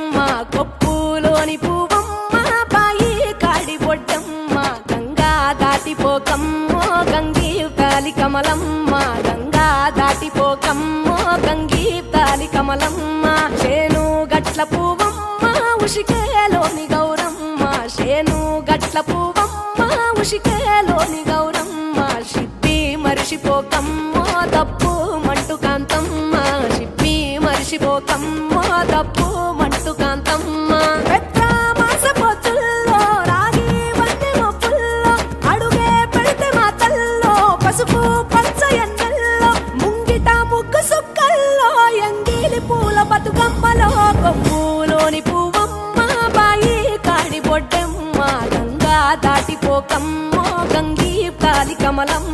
బొడ్డమ్మ కొప్పులోని పువ్వమ్మ బాయి కాడి బొడ్డమ్మ గంగా దాటిపోకమ్మో గంగీ తాలి కమలమ్మ గంగా దాటిపోకమ్మో గంగీ తాలి కమలమ్మ చేను గట్ల పువ్వమ్మ ఉషికేలోని గౌరమ్మ చేను గట్ల పువ్వమ్మ ఉషికేలోని గౌరమ్మ షిప్పి మరిషిపోకమ్మో తప్పు మంటు కాంతమ్మ షిప్పి మరిషిపోకమ్మో తప్పు మంటు కాంతమ్మ పెద్ద మాస పొత్తుల్లో రాగి వంటి మొప్పుల్లో అడుగే పెడితే మాతల్లో పసుపు పచ్చ ఎన్నెల్లో ముంగిట ముగ్గు సుక్కల్లో ఎంగిలి పూల బతుకమ్మలో కొమ్ములోని పువ్వమ్మ బాయి కాడి బొడ్డమ్మ గంగా దాటిపోకమ్మో గంగీ తాలి కమలమ్మ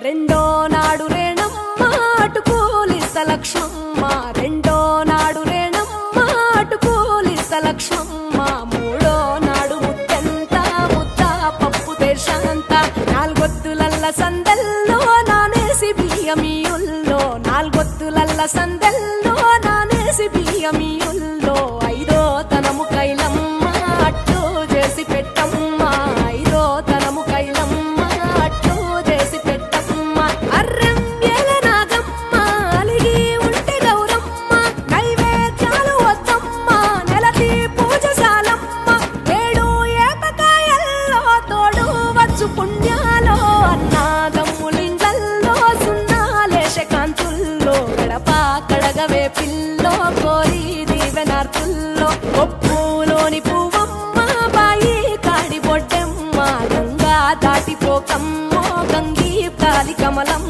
రెండో నాడు రేణమ్మ అటుకూలిస్త లక్ష్మమ్మ రెండో నాడు రేణమ్మ అటుకూలిస్త లక్ష్మమ్మ మూడో నాడు ముత్తెంత ముద్ద పప్పు దేశంత నాలుగొత్తులల్ల సందెల్లో నానేసి బియ్యమియుల్లో నాలుగొత్తులల్ల సందెల్లో నానేసి బియ్యమియుల్లో ఐదో తనము కైలమ్మ అట్టు చేసి పెట్టమ్మ ఐదో తనము కైలమ్మ అట్టు చేసి పెట్టమ్మ అర్రం ఏల నాగమ్మ అలిగి ఉంటే గౌరమ్మ నైవేద్యాలు వద్దమ్మ నెలకి పూజశాలమ్మ ఏడు ఏపకాయల్లో తోడు వచ్చు పుణ్యాలో అన్నాదమ్ములింగల్లో సున్నాలేశ కాంతుల్లో గడప కడగవే పిల్లో కోరి దీవెనార్తుల్లో ఒప్పులోని పువ్వమ్మ బాయి కాడి బొడ్డమ్మ గంగా దాటిపోకమ్మో గంగీ తాలి కమలమ్మ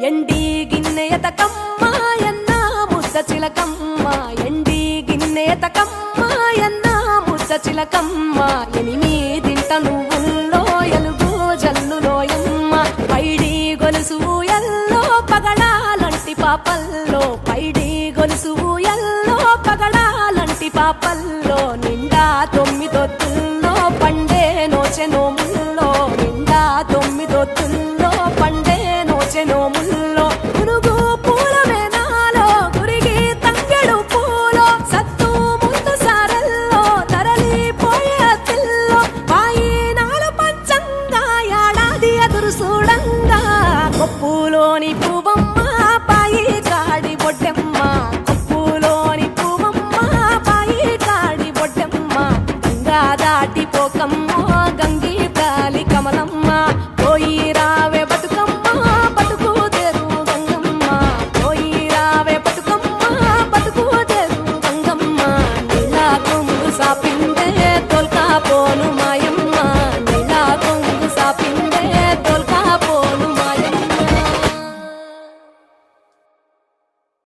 ఎండి గిన్నెయతకమ్మ ఎన్న ముద్ద చిలకమ్మ ఎండి గిన్నెయతకమ్మ ఎన్న ముద్ద చిలకమ్మ ఎనిమిదింట నువ్వుల్లో ఎలుగు జల్లులోయమ్మ పైడి గొలుసు ఎల్లో పగడాలంటి పాపల్లో పైడి గొలుసు ఎల్లో పగడాలంటి పాపల్లో